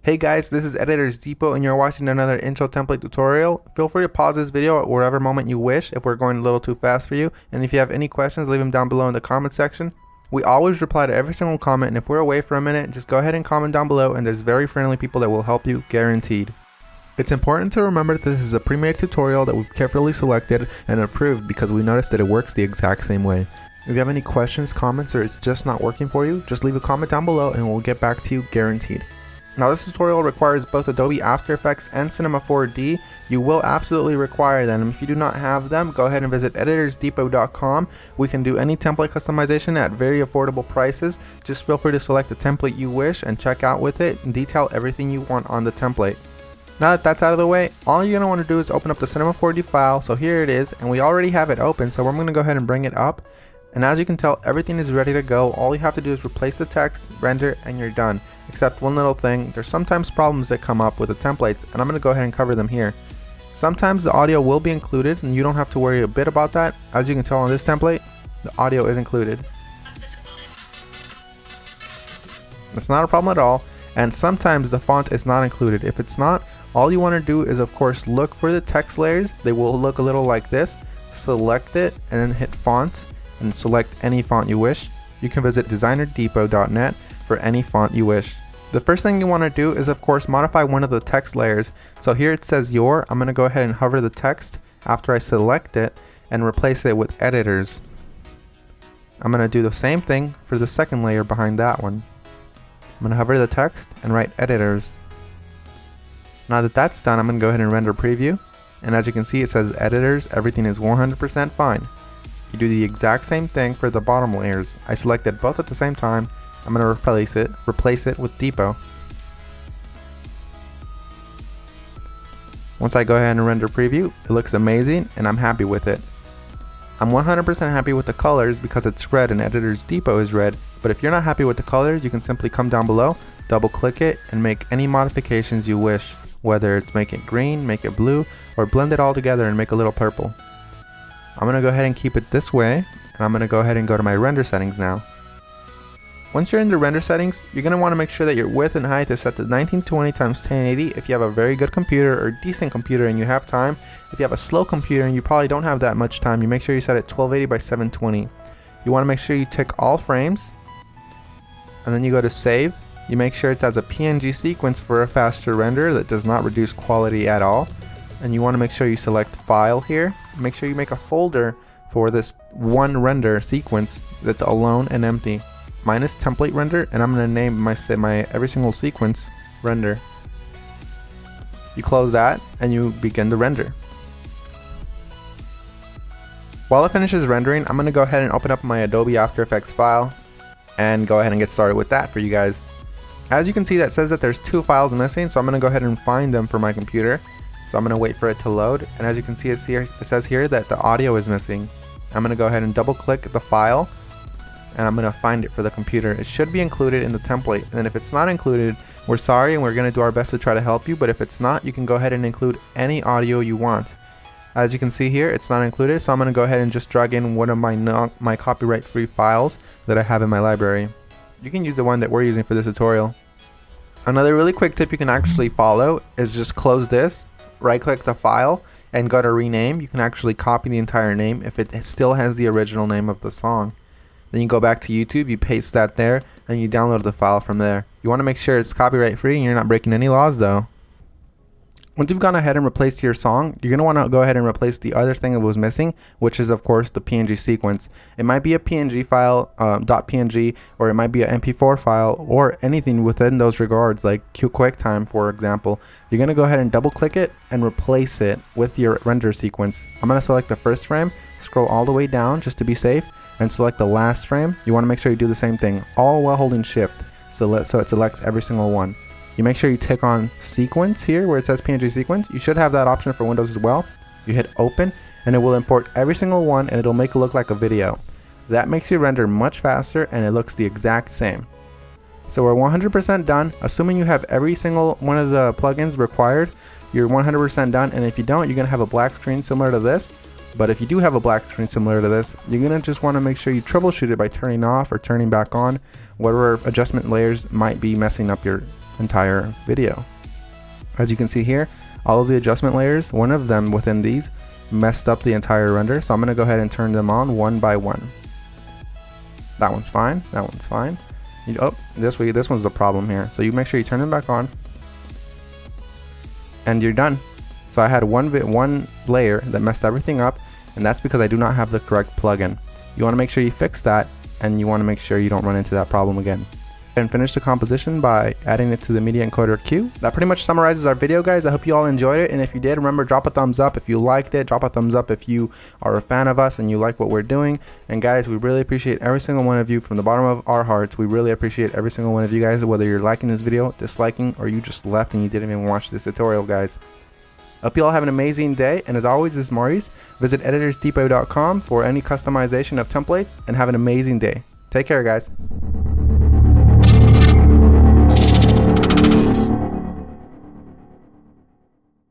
Hey guys, this is Editors Depot and you're watching another intro template tutorial. Feel free to pause this video at whatever moment you wish if we're going a little too fast for you. And if you have any questions, leave them down below in the comment section. We always reply to every single comment, and if we're away for a minute, just go ahead and comment down below and there's very friendly people that will help you, guaranteed. It's important to remember that this is a pre-made tutorial that we've carefully selected and approved because we noticed that it works the exact same way. If you have any questions, comments, or it's just not working for you, just leave a comment down below and we'll get back to you, guaranteed. Now this tutorial requires both Adobe After Effects and Cinema 4D. You will absolutely require them. If you do not have them, go ahead and visit EditorsDepot.com. We can do any template customization at very affordable prices. Just feel free to select the template you wish and check out with it and detail everything you want on the template. Now that that's out of the way, all you're going to want to do is open up the Cinema 4D file. So here it is, and we already have it open, so I'm going to go ahead and bring it up. And as you can tell, everything is ready to go. All you have to do is replace the text, render, and you're done. Except one little thing, there's sometimes problems that come up with the templates, and I'm going to go ahead and cover them here. Sometimes the audio will be included, and you don't have to worry a bit about that. As you can tell on this template, the audio is included. It's not a problem at all, and sometimes the font is not included. If it's not, all you want to do is of course look for the text layers. They will look a little like this. Select it, and then hit font. And select any font you wish. You can visit designerdepot.net for any font you wish. The first thing you want to do is of course modify one of the text layers. So here it says your. I'm going to go ahead and hover the text after I select it and replace it with editors. I'm going to do the same thing for the second layer behind that one. I'm going to hover the text and write editors. Now that that's done, I'm going to go ahead and render preview. And as you can see, it says editors. Everything is 100% fine. You do the exact same thing for the bottom layers. I selected both at the same time. I'm going to replace it with Depot. Once I go ahead and render preview, it looks amazing and I'm happy with it. I'm 100% happy with the colors because it's red and Editors Depot is red, but if you're not happy with the colors, you can simply come down below, double click it, and make any modifications you wish, whether it's make it green, make it blue, or blend it all together and make a little purple. I'm going to go ahead and keep it this way, and I'm going to go ahead and go to my render settings now. Once you're in the render settings, you're going to want to make sure that your width and height is set to 1920 x 1080 if you have a very good computer or decent computer and you have time. If you have a slow computer and you probably don't have that much time, you make sure you set it 1280 by 720. You want to make sure you tick all frames, and then you go to save. You make sure it has a PNG sequence for a faster render that does not reduce quality at all. And you want to make sure you select file here. Make sure you make a folder for this one render sequence that's alone and empty. Mine is template render, and I'm going to name my every single sequence render. You close that and you begin the render. While it finishes rendering, I'm going to go ahead and open up my Adobe After Effects file and go ahead and get started with that for you guys. As you can see, that says that there's two files missing, so I'm going to go ahead and find them for my computer. So I'm going to wait for it to load, and as you can see, it says here that the audio is missing. I'm going to go ahead and double click the file, and I'm going to find it for the computer. It should be included in the template, and if it's not included, we're sorry and we're going to do our best to try to help you, but if it's not, you can go ahead and include any audio you want. As you can see here, it's not included, so I'm going to go ahead and just drag in one of my copyright-free files that I have in my library. You can use the one that we're using for this tutorial. Another really quick tip you can actually follow is just close this, right click the file, and go to rename. You can actually copy the entire name if it still has the original name of the song. Then you go back to YouTube, you paste that there, and you download the file from there. You want to make sure it's copyright free and you're not breaking any laws though. Once you've gone ahead and replaced your song, you're going to want to go ahead and replace the other thing that was missing, which is of course the PNG sequence. It might be a PNG file, .png, or it might be an MP4 file, or anything within those regards, like QuickTime for example. You're going to go ahead and double click it and replace it with your render sequence. I'm going to select the first frame, scroll all the way down just to be safe, and select the last frame. You want to make sure you do the same thing, all while holding shift, so it selects every single one. You make sure you tick on sequence here where it says PNG sequence. You should have that option for Windows as well. You hit open and it will import every single one and it'll make it look like a video. That makes your render much faster and it looks the exact same. So we're 100% done. Assuming you have every single one of the plugins required, you're 100% done, and if you don't, you're going to have a black screen similar to this. But if you do have a black screen similar to this, you're going to just want to make sure you troubleshoot it by turning off or turning back on whatever adjustment layers might be messing up your entire video. As you can see here, all of the adjustment layers, one of them within these messed up the entire render, so I'm going to go ahead and turn them on one by one. That one's fine, that one's fine. This one's the problem here, so you make sure you turn them back on and you're done. So I had one layer that messed everything up, and that's because I do not have the correct plugin. You want to make sure you fix that, and you want to make sure you don't run into that problem again. And finish the composition by adding it to the media encoder queue. That pretty much summarizes our video, guys. I hope you all enjoyed it, and if you did, remember, drop a thumbs up if you liked it. Drop a thumbs up if you are a fan of us and you like what we're doing. And guys, we really appreciate every single one of you from the bottom of our hearts. We really appreciate every single one of you guys, whether you're liking this video, disliking, or you just left and you didn't even watch this tutorial, guys. Hope you all have an amazing day, and as always, this is Maurice. Visit EditorsDepot.com for any customization of templates, and have an amazing day. Take care, guys.